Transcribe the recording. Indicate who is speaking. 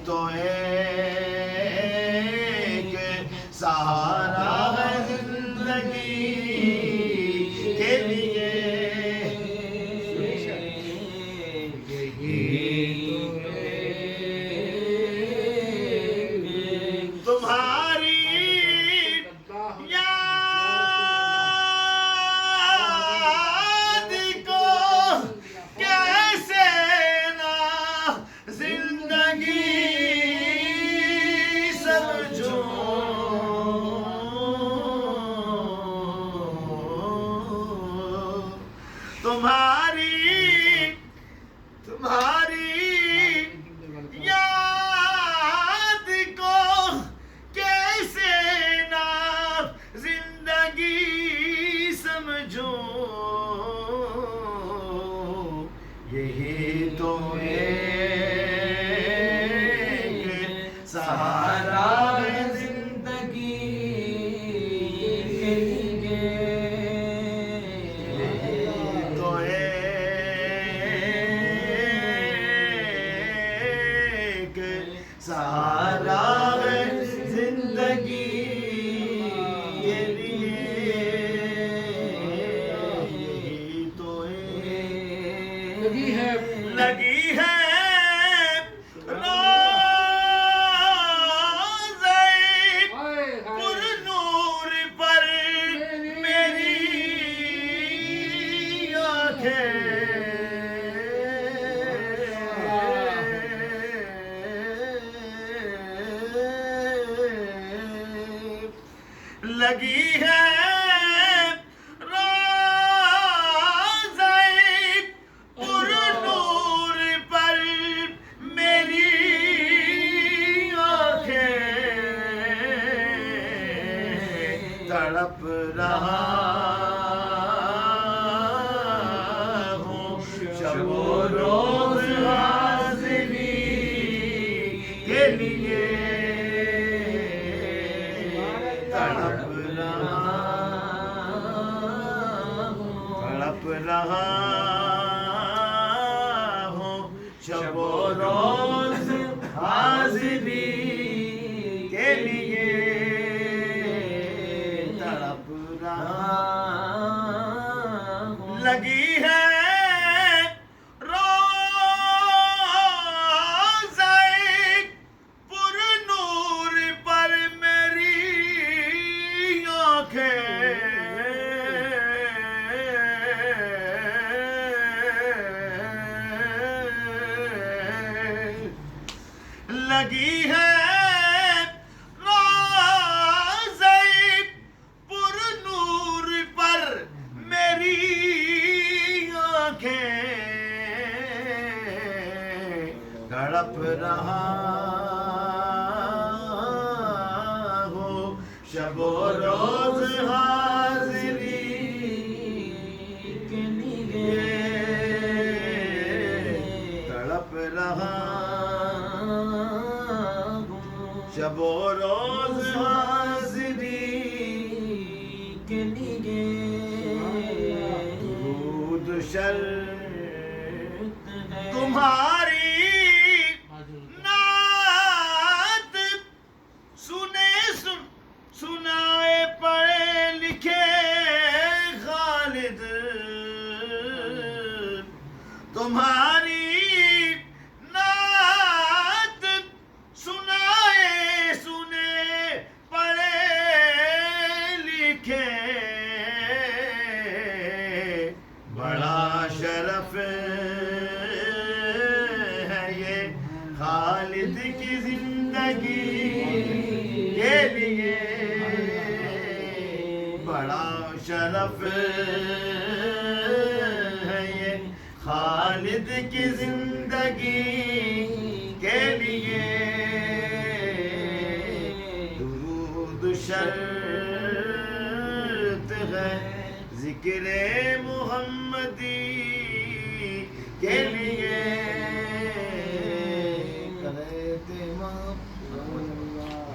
Speaker 1: تو ایک سہارا ہے زندگی کے لیے، تمہاری یاد کو کیسے نہ زندگی تمہاری یاد کو کیسے نہ زندگی سمجھوں، یہی تو ایک سہارا ہے زندگی کے لیے، تو ایک سہارا ہے زندگی کے لیے، تو لگی ہے روزے پر نور پر میری آنکھیں، لگی ہے روزے پر نور پر میری آنکھیں، تڑپ رہا ہوں شب و روز حاضری کے لیے، تڑپ رہا ہوں شب و روز حاضری کے لیے، تڑپ رہا ہوں، لگی ہے روزے پر نور پر میری آنکھیں، لگی ہے روزے پر نور پر میری آنکھیں، تڑپ رہا ہوں شب و روز حاضری کے لیے، تڑپ رہا شب و روز حاضری کے لیے، درود شرط تمہاری نعت سنائے پڑھے لکھے خالد، تمہاری نعت سنے پڑھے لکھے، بڑا شرف ہے یہ خالد کی زندگی کے لیے، بڑا شرف ہے یہ خالد کی زندگی کے لیے، درود شرط ہے ذکر محمدی کے لیے،